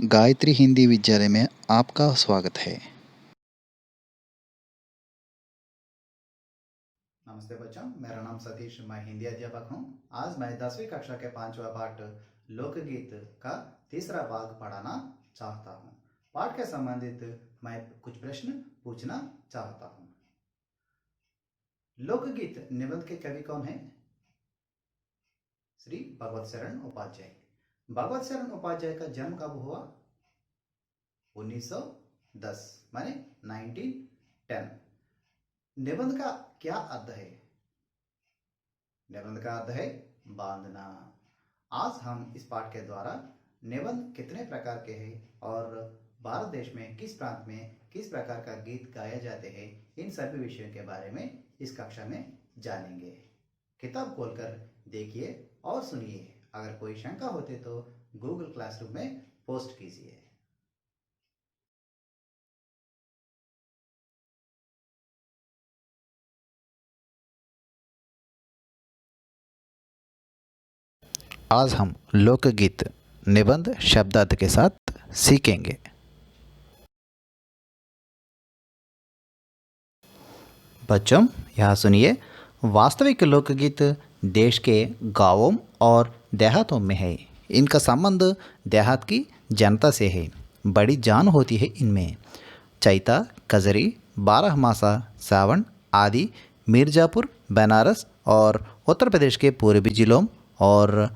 गायत्री हिंदी विद्यालय में आपका स्वागत है। नमस्ते बच्चों, मेरा नाम सतीश, मैं हिंदी अध्यापक हूँ। आज मैं 10वीं कक्षा के 5वां पाठ लोकगीत का तीसरा भाग पढ़ाना चाहता हूँ। पाठ के संबंधित मैं कुछ प्रश्न पूछना चाहता हूँ। लोकगीत निबंध के कवि कौन है? श्री भगवत शरण उपाध्याय। भगवत शरण उपाध्याय का जन्म कब हुआ? 1910 माने 1910। निबंध का क्या अर्थ है? निबंध का अर्थ है बांधना। आज हम इस पाठ के द्वारा निबंध कितने प्रकार के हैं और भारत देश में किस प्रांत में किस प्रकार का गीत गाए जाते हैं, इन सभी विषयों के बारे में इस कक्षा में जानेंगे। किताब खोलकर देखिए और सुनिए। अगर कोई शंका होते तो गूगल क्लासरूम में पोस्ट कीजिए। आज हम लोकगीत निबंध शब्दार्थ के साथ सीखेंगे। बच्चों, यहाँ सुनिए। वास्तविक लोकगीत देश के गांवों और देहातों में है। इनका संबंध देहात की जनता से है। बड़ी जान होती है इनमें। चैता, कजरी, बारहमासा, सावन आदि मिर्ज़ापुर, बनारस और उत्तर प्रदेश के पूर्वी जिलों और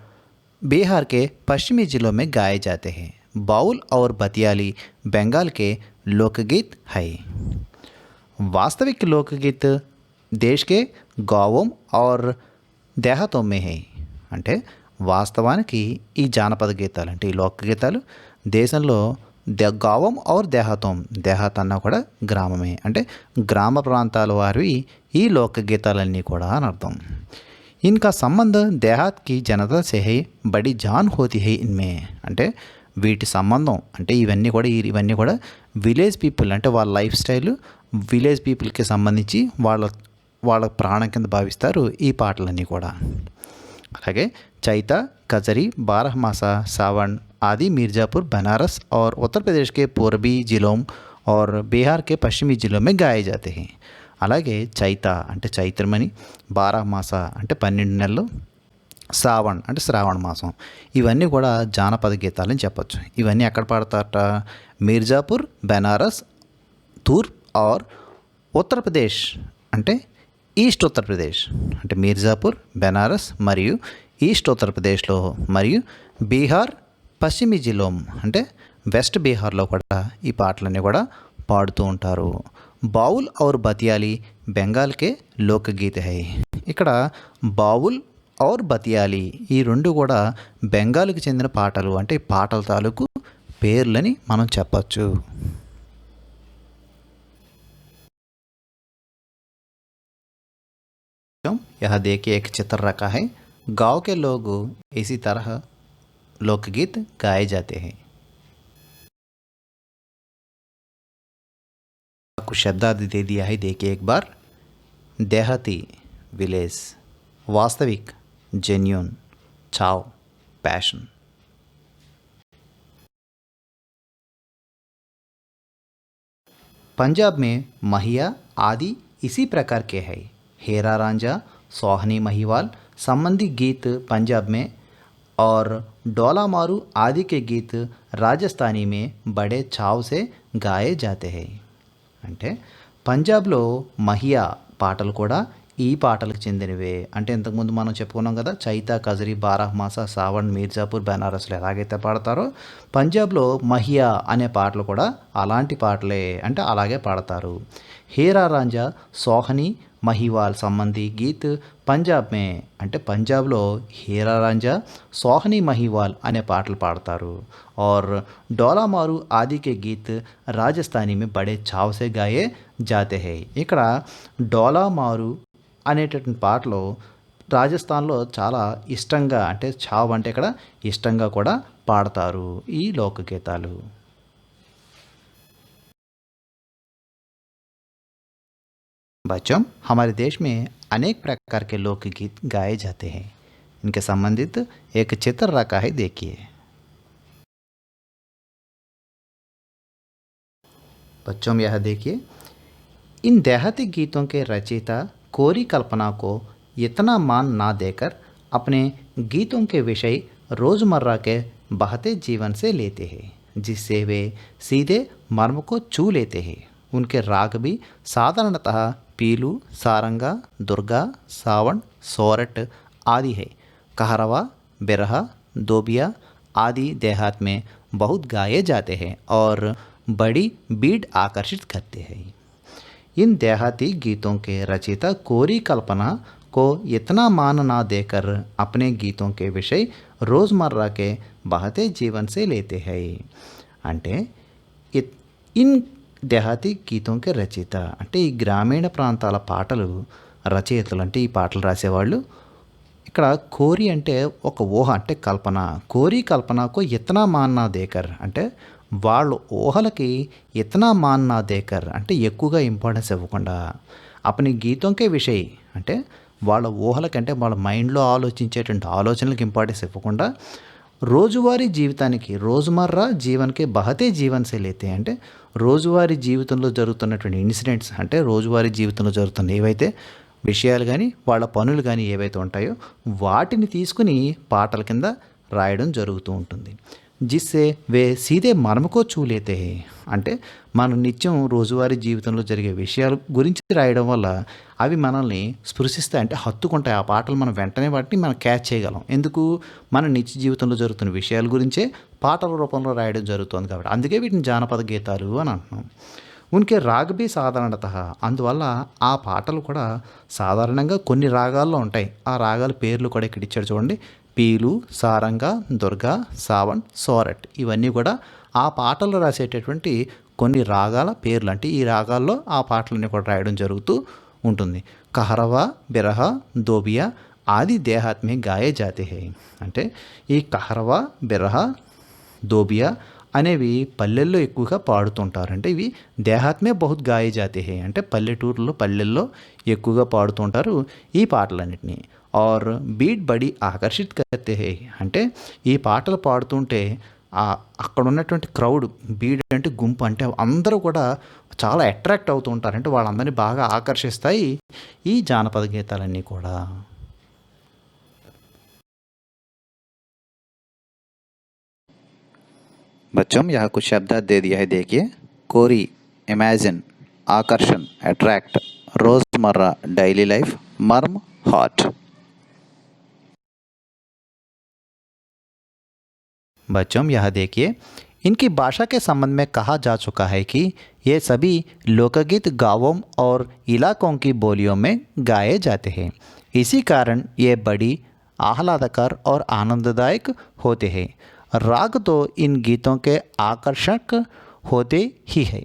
बिहार के पश्चिमी जिलों में गाए जाते हैं। बाउल और बतियाली बंगाल के लोकगीत है। वास्तविक लोकगीत देश के गांवों और దేహాతో है। అంటే వాస్తవానికి ఈ జానపద గీతాలు అంటే ఈ లోక గీతాలు దేశంలో గావం और దేహాతం దేహాత్ అన్నా కూడా గ్రామమే అంటే గ్రామ ప్రాంతాల వారివి ఈ లోక గీతాలన్నీ కూడా అని అర్థం। इनका संबंध देहात की जनता से है। बड़ी जान होती है इनमें అంటే వీటి సంబంధం అంటే ఇవన్నీ కూడా విలేజ్ పీపుల్ అంటే వాళ్ళ లైఫ్ స్టైల్ విలేజ్ పీపుల్కి సంబంధించి వాళ్ళ ప్రాణం కింద భావిస్తారు ఈ పాటలన్నీ కూడా। అలాగే चैता, कजरी, बारहमासा, सावन आदि मिर्ज़ापुर, बनारस और उत्तर प्रदेश के पूर्वी जिलों और बिहार के पश्चिमी जिलों में गाए जाते हैं। అలాగే చైతా అంటే చైత్రమని, బారహమాస అంటే 12 నెలలు, సావన్ అంటే శ్రావణ మాసం, ఇవన్నీ కూడా జానపద గీతాలని చెప్పొచ్చు। ఇవన్నీ ఎక్కడ పాడతారట? మిర్జాపూర్, బెనారస్, తూర్ప్ और ఉత్తరప్రదేశ్ అంటే ఈస్ట్ ఉత్తరప్రదేశ్ అంటే మిర్జాపూర్, బెనారస్ మరియు ఈస్ట్ ఉత్తరప్రదేశ్లో మరియు బీహార్ పశ్చిమి జిల్లా అంటే వెస్ట్ బీహార్లో కూడా ఈ పాటలన్నీ కూడా పాడుతూ ఉంటారు। బావుల్ और బతియాలి బెంగాల్ కే లోకగీత హై। ఇక్కడ బావుల్ और బతియాలి ఈ రెండు కూడా బెంగాల్కి చెందిన పాటలు అంటే పాటల తాలూకు పేర్లని మనం చెప్పచ్చు। यह देखिए एक चित्र रखा है। गांव के लोग इसी तरह लोकगीत गाए जाते हैं। कुछ शब्दार्थ दे दिया है, देखिए एक बार। देहाती विलेज, वास्तविक जेन्यून, चाव पैशन। पंजाब में महिया आदि इसी प्रकार के हैं। हेरा रांझा, सोहनी महिवाल संबंधी गीत पंजाब में और डोला मारू आदि के गीत राजस्थानी में बड़े चाव से गाए जाते हैं। అంటే పంజాబ్లో మహియా పాటలు కూడా ఈ పాటలకు చెందినవే। అంటే ఇంతకుముందు మనం చెప్పుకున్నాం కదా, చైతా, కజరీ, బారహమాసా, సావన్, మీర్జాపూర్, బెనారస్లో ఎలాగైతే పాడతారో పంజాబ్లో మహియా అనే పాటలు కూడా అలాంటి పాటలే, అంటే అలాగే పాడతారు। హీరా రాంజా, సోహని महिवाल संबंधी गीत पंजाब में అంటే పంజాబ్లో హీరా రాంజా, సోహని महिवाल అనే పాటలు పాడతారు। और डोला मारू आदि के गीत राजस्थानी में बड़े चाव से गाए जाते हैं। ఇక్కడ డోలా మారు అనేటటువంటి పాటలు రాజస్థాన్లో చాలా ఇష్టంగా, అంటే చావ్ అంటే ఇక్కడ ఇష్టంగా కూడా పాడతారు ఈ లోకగీతాలు। बच्चों, हमारे देश में अनेक प्रकार के लोकगीत गाए जाते हैं। इनके संबंधित एक चित्र रखा है, देखिए। बच्चों यह देखिए, इन देहाती गीतों के रचयिता कोरी कल्पना को इतना मान ना देकर अपने गीतों के विषय रोज़मर्रा के बहते जीवन से लेते हैं, जिससे वे सीधे मर्म को छू लेते हैं। उनके राग भी साधारणतः पीलू, सारंगा, दुर्गा, सावण, सोरठ आदि है। कहरवा, बिरहा, दोबिया आदि देहात में बहुत गाए जाते हैं और बड़ी भीड़ आकर्षित करते हैं। इन देहाती गीतों के रचयिता कोरी कल्पना को इतना मान ना देकर अपने गीतों के विषय रोज़मर्रा के बहते जीवन से लेते हैं। అంటే ఇన్ దేహాతి గీతం కే రచయిత అంటే ఈ గ్రామీణ ప్రాంతాల పాటలు రచయితలు అంటే ఈ పాటలు రాసేవాళ్ళు. ఇక్కడ కోరి అంటే ఒక ఊహ అంటే కల్పన. కోరి కల్పనకు ఇతనా మాన్నా దేకర్ అంటే వాళ్ళ ఊహలకి ఇతనా మాన్నా దేకర్ అంటే ఎక్కువగా ఇంపార్టెన్స్ ఇవ్వకుండా అపని గీతంకే విషయ్ అంటే వాళ్ళ ఊహలకంటే వాళ్ళ మైండ్లో ఆలోచించేటువంటి ఆలోచనలకు ఇంపార్టెన్స్ ఇవ్వకుండా రోజువారీ జీవితానికి రోజుమర్రా జీవన్కే బహతే జీవన్ సే లేతే అంటే రోజువారీ జీవితంలో జరుగుతున్నటువంటి ఇన్సిడెంట్స్ అంటే రోజువారీ జీవితంలో జరుగుతున్న ఏవైతే విషయాలు కానీ వాళ్ళ పనులు కానీ ఏవైతే ఉంటాయో వాటిని తీసుకుని పాటల కింద రాయడం జరుగుతూ ఉంటుంది. జిస్సే వే సీదే మర్మకో చూలేతే అంటే మనం నిత్యం రోజువారీ జీవితంలో జరిగే విషయాల గురించి రాయడం వల్ల అవి మనల్ని స్పృశిస్తాయి అంటే హత్తుకుంటాయి. ఆ పాటలు మనం వెంటనే వాటిని మనం క్యాచ్ చేయగలం. ఎందుకు? మన నిత్య జీవితంలో జరుగుతున్న విషయాల గురించే పాటల రూపంలో రాయడం జరుగుతుంది కాబట్టి అందుకే వీటిని జానపద గీతాలు అని అంటున్నాం. ఉనికి రాగ్ బి సాధారణత అందువల్ల ఆ పాటలు కూడా సాధారణంగా కొన్ని రాగాల్లో ఉంటాయి. ఆ రాగాల పేర్లు కూడా ఇక్కడ ఇచ్చాడు చూడండి. పీలు, సారంగా, దుర్గా, సావణ్, సోరట్ ఇవన్నీ కూడా ఆ పాటలు రాసేటటువంటి కొన్ని రాగాల పేర్లు. అంటే ఈ రాగాల్లో ఆ పాటలన్నీ కూడా రాయడం జరుగుతూ ఉంటుంది. కహరవా, బిరహ, దోబియా ఆది దేహాత్ మే గాయే జాతే హై అంటే ఈ కహరవా, బిరహ, దోబియా అనేవి పల్లెల్లో ఎక్కువగా పాడుతుంటారు. అంటే ఇవి దేహాత్మే బహుత్ గాయే జాతే హై అంటే పల్లెల్లో ఎక్కువగా పాడుతుంటారు ఈ పాటలన్నిటినీ. और బీట్ బడి ఆకర్షిత్ కర్తే హై అంటే ఈ పాటలు పాడుతుంటే అక్కడ ఉన్నటువంటి క్రౌడ్ బీడ్ అంటే గుంపు అంటే అందరూ కూడా చాలా అట్రాక్ట్ అవుతూ ఉంటారు. అంటే వాళ్ళందరినీ బాగా ఆకర్షిస్తాయి ఈ జానపద గీతాలన్నీ కూడా. बच्चों यहाँ कुछ शब्द दे दिया है देखिए. कोरी इमेजिन, आकर्षण अट्रैक्ट, रोजमर्रा डेली लाइफ, मर्म हॉट. बच्चों यहाँ देखिए, इनकी भाषा के संबंध में कहा जा चुका है कि ये सभी लोकगीत गांवों और इलाकों की बोलियों में गाए जाते हैं. इसी कारण ये बड़ी आह्लादकर और आनंददायक होते हैं. राग तो इन गीतों के आकर्षक होते ही है.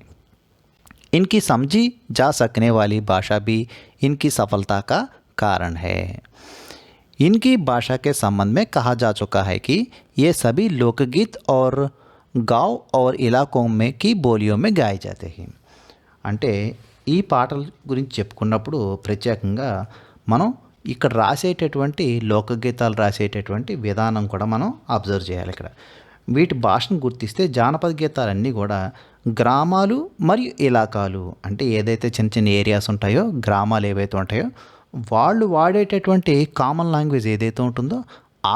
इनकी समझी जा सकने वाली भाषा भी इनकी सफलता का कारण है. इनकी भाषा के संबंध में कहा जा चुका है कि ये सभी लोकगीत और गांव और इलाकों में की बोलियों में गाए जाते हैं. అంటే ఈ పాటల గురించి చెప్పుకున్నప్పుడు ప్రత్యేకంగా మనం ఇక్కడ రాసేటటువంటి లోకగీతాలు రాసేటటువంటి విధానం కూడా మనం అబ్జర్వ్ చేయాలి. ఇక్కడ వీటి భాషను గుర్తిస్తే జానపద గీతాలన్నీ కూడా గ్రామాలు మరియు ఇలాకాలు అంటే ఏదైతే చిన్న చిన్న ఏరియాస్ ఉంటాయో గ్రామాలు ఏవైతే ఉంటాయో వాళ్ళు వాడేటటువంటి కామన్ లాంగ్వేజ్ ఏదైతే ఉంటుందో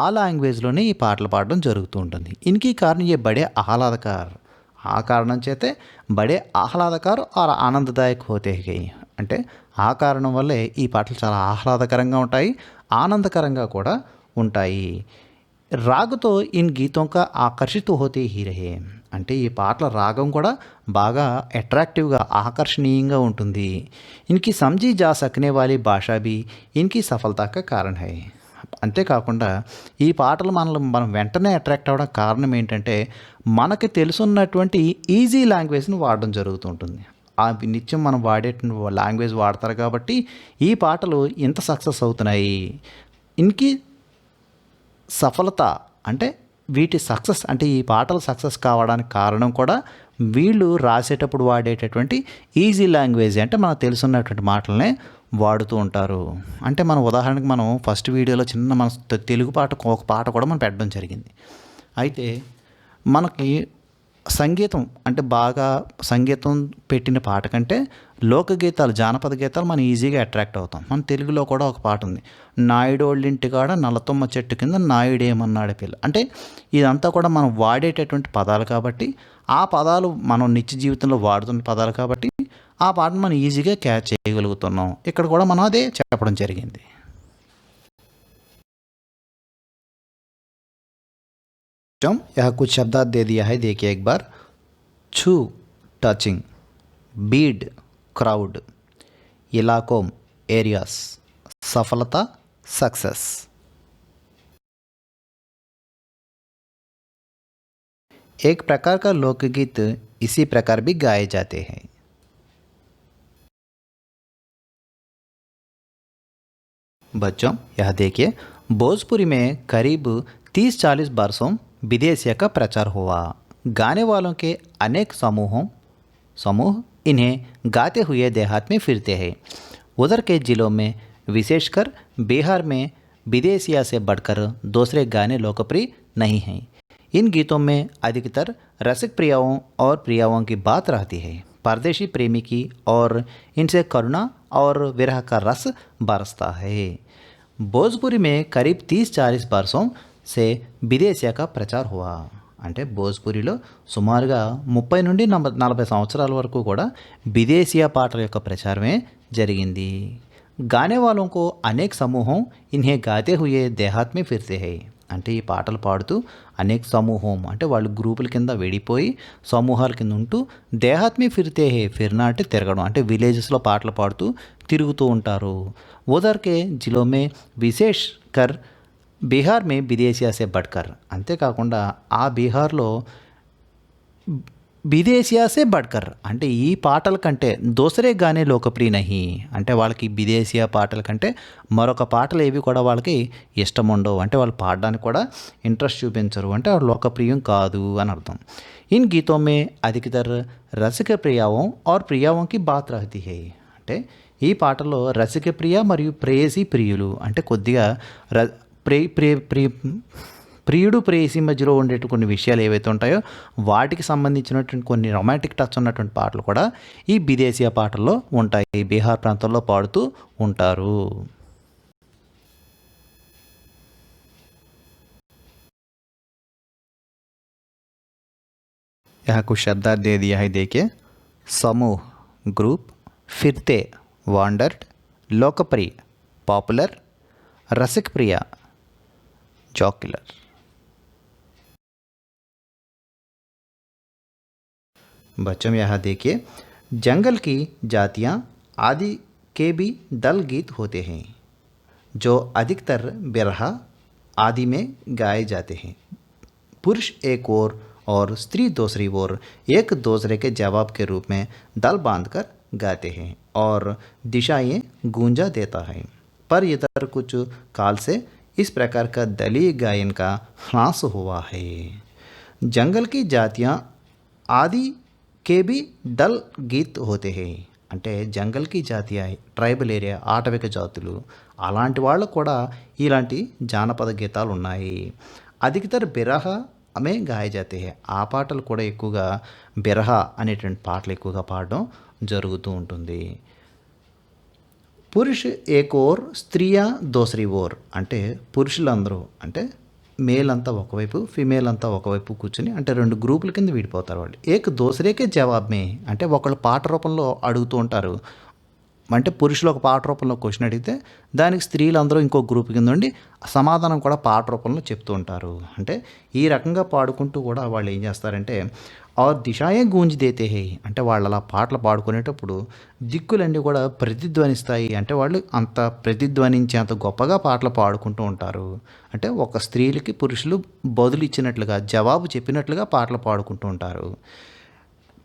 ఆ లాంగ్వేజ్లోనే ఈ పాటలు పాడడం జరుగుతూ ఉంటుంది. ఇన్కి కారణం ఏ బడే ఆహ్లాదకర్ ఆ కారణం చేతే బడే ఆహ్లాదకర్ ఆర్ ఆనందదాయక్ హోతే హై అంటే ఆ కారణం వల్లే ఈ పాటలు చాలా ఆహ్లాదకరంగా ఉంటాయి, ఆనందకరంగా కూడా ఉంటాయి. రాగుతో ఇన్ గీతంగా ఆకర్షిత హోతే హీ రహే అంటే ఈ పాటల రాగం కూడా బాగా అట్రాక్టివ్గా ఆకర్షణీయంగా ఉంటుంది. ఇన్కి సమझी जा सकने वाली భాషా भी इनकी सफलता का कारण है. అంతేకాకుండా ఈ పాటలు మనం వెంటనే అట్రాక్ట్ అవ్వడం కారణం ఏంటంటే మనకి తెలుసున్నటువంటి ఈజీ లాంగ్వేజ్ని వాడడం జరుగుతుంటుంది. ఆ నిత్యం మనం వాడే లాంగ్వేజ్ వాడతారు కాబట్టి ఈ పాటలు ఇంత సక్సెస్ అవుతున్నాయి. ఇన్కి సఫలత అంటే వీటి సక్సెస్ అంటే ఈ పాటలు సక్సెస్ కావడానికి కారణం కూడా వీళ్ళు రాసేటప్పుడు వాడేటటువంటి ఈజీ లాంగ్వేజ్ అంటే మనకు తెలుసున్నటువంటి మాటలనే వాడుతూ ఉంటారు. అంటే మన ఉదాహరణకి మనం ఫస్ట్ వీడియోలో చిన్న మన తెలుగు పాట ఒక పాట కూడా మనం పెట్టడం జరిగింది. అయితే మనకి సంగీతం అంటే బాగా సంగీతం పెట్టిన పాట కంటే లోకగీతాలు జానపద గీతాలు మనం ఈజీగా అట్రాక్ట్ అవుతాం. మన తెలుగులో కూడా ఒక పాట ఉంది, నాయుడోళ్ళింటికాడ నల్లతుమ్మ చెట్టు కింద నాయుడేమన్నాడు పిల్ల. అంటే ఇదంతా కూడా మనం వాడేటటువంటి పదాలు కాబట్టి, ఆ పదాలు మనం నిత్య జీవితంలో వాడుతున్న పదాలు కాబట్టి ఆ పాటను మనం ఈజీగా క్యాచ్ చేయగలుగుతున్నాం. ఇక్కడ కూడా మనం అదే చెప్పడం జరిగింది. यह कुछ शब्दात दे दिया है, देखिए एक बार। छू टचिंग, बीड क्राउड, इलाकों एरियास, सफलता सक्सेस। एक प्रकार का लोकगीत इसी प्रकार भी गाए जाते हैं। बच्चों यह देखिए, भोजपुरी में करीब 30-40 बरसों विदेशिया का प्रचार हुआ। गाने वालों के अनेक समूह इन्हें गाते हुए देहात में फिरते हैं। उधर के जिलों में विशेषकर बिहार में विदेशिया से बढ़कर दूसरे गाने लोकप्रिय नहीं हैं। इन गीतों में अधिकतर रसिक प्रियाओं और प्रियाओं की बात रहती है। परदेशी प्रेमी की और इनसे करुणा और विरह का रस बरसता है। भोजपुरी में करीब 30-40 बरसों से విదేశీయ का ప్రచార్ హువా। అంటే భోజ్పురిలో సుమారుగా 30 నుండి 40 సంవత్సరాల వరకు కూడా విదేశీయ పాటల యొక్క ప్రచారమే జరిగింది। గానే వాలోं को అనేక సమూహం ఇన్హే గాతే హుయే దేహాత్ మే ఫిర్తే హై। అంటే ఈ పాటలు పాడుతూ అనేక సమూహం అంటే వాళ్ళు గ్రూపుల కింద విడిపోయి సమూహాల కింద ఉంటూ దేహాత్ మే ఫిర్తే హై, ఫిర్నా అంటే తిరగడం, అంటే విలేజెస్లో పాటలు పాడుతూ తిరుగుతూ ఉంటారు। ఉదర్ కే జిలో మే విశేష్ కర్ బీహార్ మే విదేశీయా సే బడ్కర్, అంతేకాకుండా ఆ బీహార్లో విదేశీయా సే బడ్కర్ అంటే ఈ పాటల కంటే దూసరే గానే లోకప్రియ నహి, అంటే వాళ్ళకి విదేశీయ పాటల కంటే మరొక పాటలు ఏవి కూడా వాళ్ళకి ఇష్టం ఉండవు, అంటే వాళ్ళు పాడడానికి కూడా ఇంట్రెస్ట్ చూపించరు, అంటే వాళ్ళు లోకప్రియం కాదు అని అర్థం। ఇన్ గీతో మే అధికతర్ రసిక ప్రియాओं और प्रियाओं की बात रहती है। అంటే ఈ పాటల్లో రసిక ప్రియ మరియు ప్రేయసి ప్రియులు అంటే కొద్దిగా ప్రియుడు ప్రేయసి మధ్యలో ఉండేటి కొన్ని విషయాలు ఏవైతే ఉంటాయో వాటికి సంబంధించినటువంటి కొన్ని రొమాంటిక్ టచ్ ఉన్నటువంటి పాటలు కూడా ఈ విదేశీయ పాటల్లో ఉంటాయి, బీహార్ ప్రాంతంలో పాడుతూ ఉంటారు। यहाँ कुछ शब्दार्थ दे दिया है, देखिए। समूह ग्रुप, फिरते वांडर्ड, लोकप्रिय पॉपुलर, रसिक प्रिया जॉकुलर। बच्चों यहाँ देखिए, जंगल की जातियाँ आदि के भी दल गीत होते हैं जो अधिकतर बिरहा आदि में गाए जाते हैं। पुरुष एक ओर और स्त्री दूसरी ओर एक दूसरे के जवाब के रूप में दल बांधकर गाते हैं और दिशाएं गूंजा देता है। पर इधर कुछ काल से इस प्रकार का दलीय गायन का ह्रास हुआ है। जंगल की जातियाँ आदि के भी दल गीत होते हैं, అంటే జంగల్ కి జాతీయ ట్రైబల్ ఏరియా ఆటవిక జాతులు అలాంటి వాళ్ళకు కూడా ఇలాంటి జానపద గీతాలు ఉన్నాయి। అధికతర్ బిరహ ఆమె గాయ జాతే హై, ఆ పాటలు కూడా ఎక్కువగా బిరహ అనేటువంటి పాటలు ఎక్కువగా పాడడం జరుగుతూ ఉంటుంది। పురుష్ ఏక్ ఓర్ స్త్రీయా దోసరి ఓర్, అంటే పురుషులందరూ అంటే మేల్ అంతా ఒకవైపు ఫిమేల్ అంతా ఒకవైపు కూర్చుని అంటే రెండు గ్రూపుల కింద విడిపోతారు వాళ్ళు। ఏక్ దోసరేకే జవాబ్ మే అంటే ఒకళ్ళు పాట రూపంలో అడుగుతూ ఉంటారు, అంటే పురుషులు ఒక పాట రూపంలో క్వశ్చన్ అడిగితే దానికి స్త్రీలు అందరూ ఇంకో గ్రూప్ కింద ఉండి సమాధానం కూడా పాట రూపంలో చెప్తూ ఉంటారు। అంటే ఈ రకంగా పాడుకుంటూ కూడా వాళ్ళు ఏం చేస్తారంటే और దిశాయే గూంజ్ దేతే హై, అంటే వాళ్ళు అలా పాటలు పాడుకునేటప్పుడు దిక్కులన్నీ కూడా ప్రతిధ్వనిస్తాయి, అంటే వాళ్ళు అంత ప్రతిధ్వనించి అంత గొప్పగా పాటలు పాడుకుంటూ ఉంటారు। అంటే ఒక స్త్రీలకి పురుషులు బదులు ఇచ్చినట్లుగా జవాబు చెప్పినట్లుగా పాటలు పాడుకుంటూ ఉంటారు।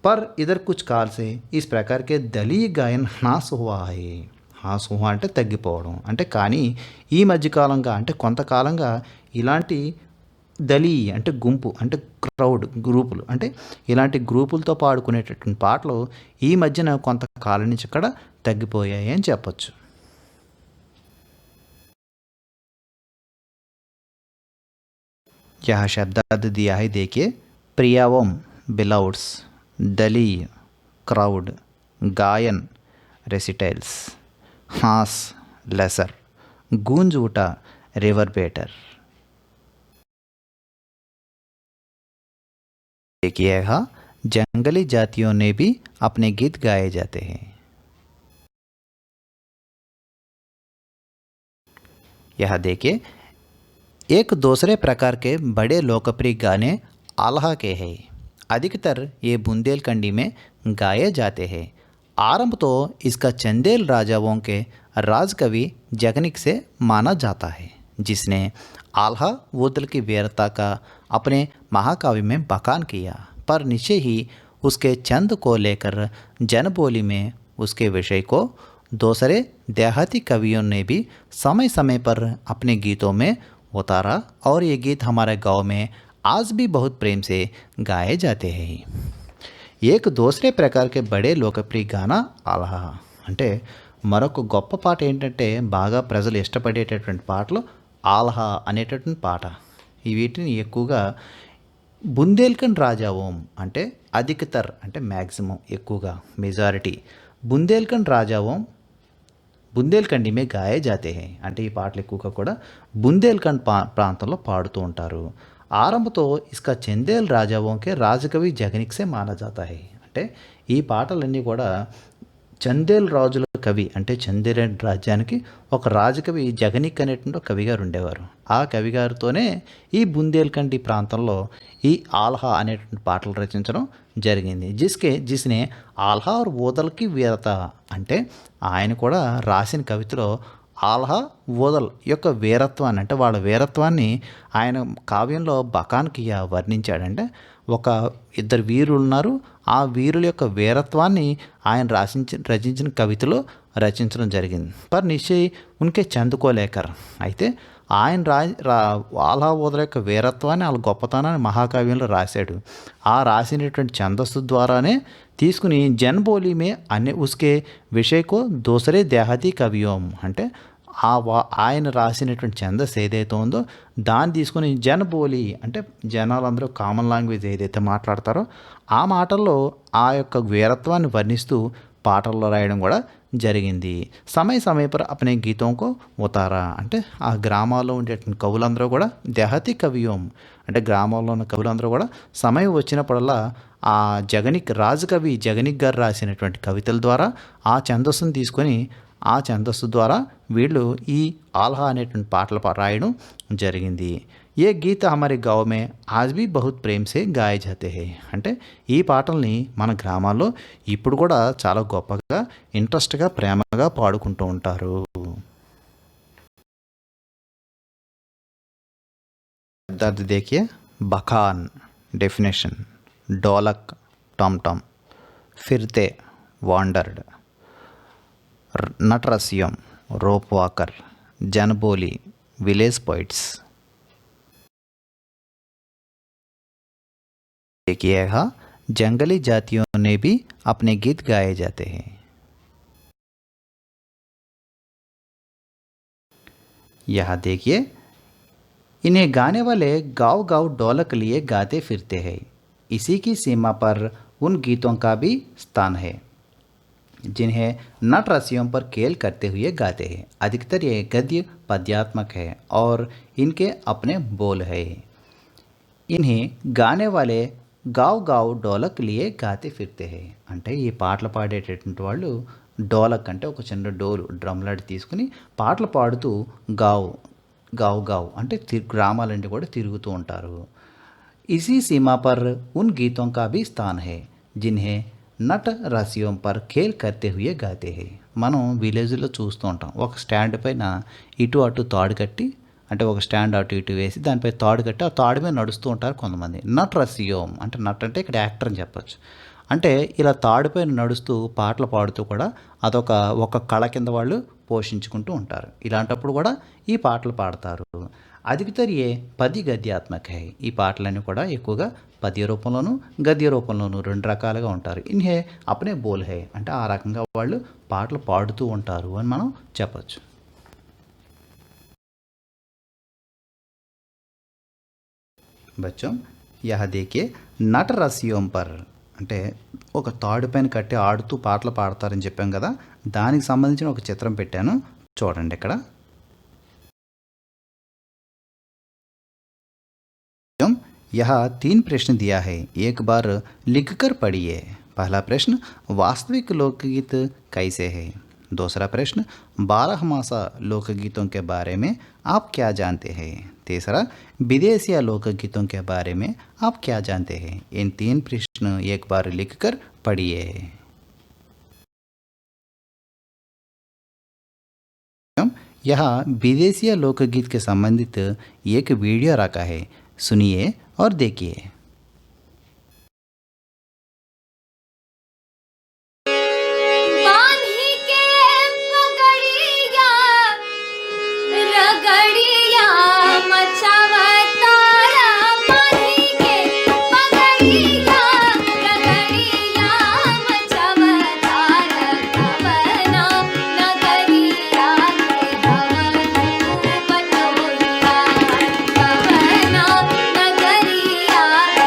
पर इधर कुछ काल से इस प्रकार के दलीय गायन ह्रास हुआ है। హాస్ హువా అంటే తగ్గిపోవడం, అంటే కానీ ఈ మధ్యకాలంగా అంటే కొంతకాలంగా ఇలాంటి దళీ అంటే గుంపు అంటే క్రౌడ్ గ్రూపులు అంటే ఇలాంటి గ్రూపులతో పాడుకునేటటువంటి పాటలు ఈ మధ్యన కొంతకాలం నుంచి ఇక్కడ తగ్గిపోయాయి అని చెప్పొచ్చు। यह शब्दार्थ दिया है, देखिए। प्रियावम बिलाउड्स, डली, क्राउड, गायन, रेसिटाइल्स, हास, लेसर, गूंज उठा, रिवरबेटर। देखिएगा, जंगली जातियों ने भी अपने गीत गाए जाते हैं। यह देखिए, एक दूसरे प्रकार के बड़े लोकप्रिय गाने आल्हा के हैं। अधिकतर ये बुंदेलखंडी में गाए जाते हैं। आरंभ तो इसका चंदेल राजाओं के राजकवि जगनिक से माना जाता है, जिसने आल्हा वोदल की वीरता का अपने महाकाव्य में बखान किया, पर निश्चय ही उसके छंद को लेकर जनबोली में उसके विषय को दूसरे देहाती कवियों ने भी समय समय पर अपने गीतों में उतारा और ये गीत हमारे गांव में आज भी बहुत प्रेम से गाए जाते हैं। एक दूसरे प्रकार के बड़े లోకప్రియ గాన ఆల్హా అంటే మరొక గొప్ప పాట ఏంటంటే బాగా ప్రజలు ఇష్టపడేటటువంటి పాటలు ఆల్హా అనేటటువంటి పాట. ఈ వీటిని ఎక్కువగా బుందేల్ఖండ్ రాజావోం అంటే అధికతర్ అంటే మ్యాక్సిమం ఎక్కువగా మెజారిటీ బుందేల్ఖండ్ రాజావోం బుందేల్ఖండి మే గాయే జాతే హై అంటే ఈ పాటలు ఎక్కువగా కూడా బుందేల్ఖండ్ ప్రాంతంలో పాడుతూ ఉంటారు. ఆరంభతో ఇస్కా చందేల్ రాజావోంకే రాజకవి జగనిక్సే మానా జాతా హై అంటే ఈ పాటలన్నీ కూడా చందేల్ రాజుల కవి అంటే చందేల్ రాజ్యానికి ఒక రాజకవి జగనిక్ అనేటువంటి కవి గారు ఉండేవారు. ఆ కవి గారితోనే ఈ బుందేల్ఖండి ప్రాంతంలో ఈ ఆల్హా అనేటువంటి పాటలు రచించడం జరిగింది. జిస్నే ఆల్హా और ఓదల్కి వీరత అంటే ఆయన కూడా రాసిన కవితలో ఆల్హా ఓదల్ యొక్క వీరత్వాన్ని అంటే వాళ్ళ వీరత్వాన్ని ఆయన కావ్యంలో బఖాన్ కియా వర్ణించాడంటే ఒక ఇద్దరు వీరులు ఉన్నారు. ఆ వీరుల యొక్క వీరత్వాన్ని ఆయన రచించిన కవితలో రచించడం జరిగింది. పర్ నిశ్చయ్ ఉన్కే చందుకోలేకర్ అయితే ఆయన ఆల్హా ఓదల యొక్క వీరత్వాన్ని వాళ్ళ గొప్పతనాన్ని మహాకావ్యంలో రాశాడు. ఆ రాసినటువంటి ఛందస్సు ద్వారానే తీసుకుని జన్బోలిమే అనే ఉస్కే విషయకో దూసరే దేహాతీ కవియోం అంటే ఆయన రాసినటువంటి ఛందస్సు ఏదైతే ఉందో దాన్ని తీసుకుని జనబోలి అంటే జనాలందరూ కామన్ లాంగ్వేజ్ ఏదైతే మాట్లాడతారో ఆ మాటల్లో ఆ యొక్క వీరత్వాన్ని వర్ణిస్తూ పాటల్లో రాయడం కూడా జరిగింది. సమయ పర్ అప్నే గీతంకో ఉతారా అంటే ఆ గ్రామాల్లో ఉండేటువంటి కవులందరూ కూడా దేహాతీ కవియోం అంటే గ్రామాల్లో ఉన్న కవులందరూ కూడా సమయం వచ్చినప్పుడల్లా ఆ రాజకవి జగనిక్ గారు రాసినటువంటి కవితల ద్వారా ఆ ఛందస్సును తీసుకొని ఆ ఛందస్సు ద్వారా వీళ్ళు ఈ ఆల్హా అనేటువంటి పాటలు రాయడం జరిగింది. ఏ గీత హమారే గావ్ మే ఆజ్ भी बहुत ప్రేమ్ సే గాయే జాతే హై అంటే ఈ పాటల్ని మన గ్రామాల్లో ఇప్పుడు కూడా చాలా గొప్పగా ఇంట్రెస్ట్గా ప్రేమగా పాడుకుంటూ ఉంటారు. दर्द देखिए, बखान डेफिनेशन, ढोलक टम टम, फिरते वांडर्ड, नटरस्यम रोप वाकर, जनबोली विलेज पोइट्स. देखिएगा, जंगली जातियों ने भी अपने गीत गाए जाते हैं. यहाँ देखिए, इन्हें गाने वाले गाँव गाँव ढोलक लिए गाते फिरते हैं. इसी की सीमा पर उन गीतों का भी स्थान है जिन्हें नट रसियों पर खेल करते हुए गाते हैं. अधिकतर ये गद्य पद्यात्मक है और इनके अपने बोल है. इन्हें गाने वाले गाँव गाँव ढोलक लिए गाते फिरते हैं అంటే ఈ పాటలు పాడేటటువంటి వాళ్ళు డోలక్ అంటే ఒక చిన్న డోలు డ్రమ్ లాంటి తీసుకుని పాటలు పాడుతూ గావ్ गाँव गाँव అంటే గ్రామాలంటే కూడా తిరుగుతూ ఉంటారు. इसी सीमा पर उन गीतों का भी स्थान है जिन्हें నట్ రసియోం పర్ ఖేల్ కర్తే హుయే గాతే హై. మనం విలేజ్లో చూస్తూ ఉంటాం ఒక స్టాండ్ పైన ఇటు అటు తాడు కట్టి అంటే ఒక స్టాండ్ అటు ఇటు వేసి దానిపై తాడు కట్టి ఆ తాడు మీద నడుస్తూ ఉంటారు కొంతమంది. నట్ రసియోం అంటే నట్ అంటే ఇక్కడ యాక్టర్ అని చెప్పచ్చు. అంటే ఇలా తాడుపైన నడుస్తూ పాటలు పాడుతూ కూడా ఒక కళ కింద వాళ్ళు పోషించుకుంటూ ఉంటారు. ఇలాంటప్పుడు కూడా ఈ పాటలు పాడతారు. అధికతర్ ఏ పది గద్యాత్మక హై. ఈ పాటలన్నీ కూడా ఎక్కువగా పద్య రూపంలోను గద్య రూపంలోను రెండు రకాలుగా ఉంటారు. ఇన్హే అప్నే బోల్ హై అంటే ఆ రకంగా వాళ్ళు పాటలు పాడుతూ ఉంటారు అని మనం చెప్పచ్చు. बच्चों, యహ దేఖియే నట రస్సియోం పర్ అంటే ఒక తాడు పైన కట్టి ఆడుతూ పాటలు పాడతారని చెప్పాం కదా, దానికి సంబంధించిన ఒక చిత్రం పెట్టాను చూడండి ఇక్కడ. यहाँ 3 प्रश्न दिया है, एक बार लिखकर पढ़िए. पहला प्रश्न, वास्तविक लोकगीत कैसे है? दूसरा प्रश्न, 12 मासा लोकगीतों के बारे में आप क्या जानते हैं? तीसरा, विदेशी लोकगीतों के बारे में आप क्या जानते हैं? इन 3 प्रश्न एक बार लिखकर पढ़िए. यहाँ विदेशी लोकगीत के संबंधित एक वीडियो रखा है, सुनिए और देखिए. बांधी के पगड़िया रगड़िया मचावतारा, बांधी के पगड़िया रगड़िया मचावतारा, कवना नगरिया के भवन बटोहिया, कवना नगरिया के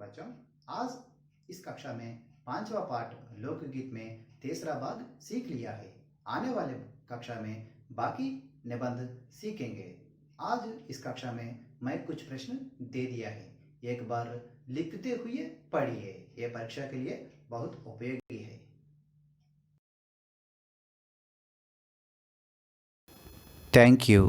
बच्चों, आज इस कक्षा में 5वां पाठ लोकगीत में तीसरा भाग सीख लिया है। आने वाले कक्षा में बाकी निबंध सीखेंगे। आज इस कक्षा में मैं कुछ प्रश्न दे दिया है, एक बार लिखते हुए पढ़िए। ये परीक्षा के लिए बहुत उपयोगी है। Thank you.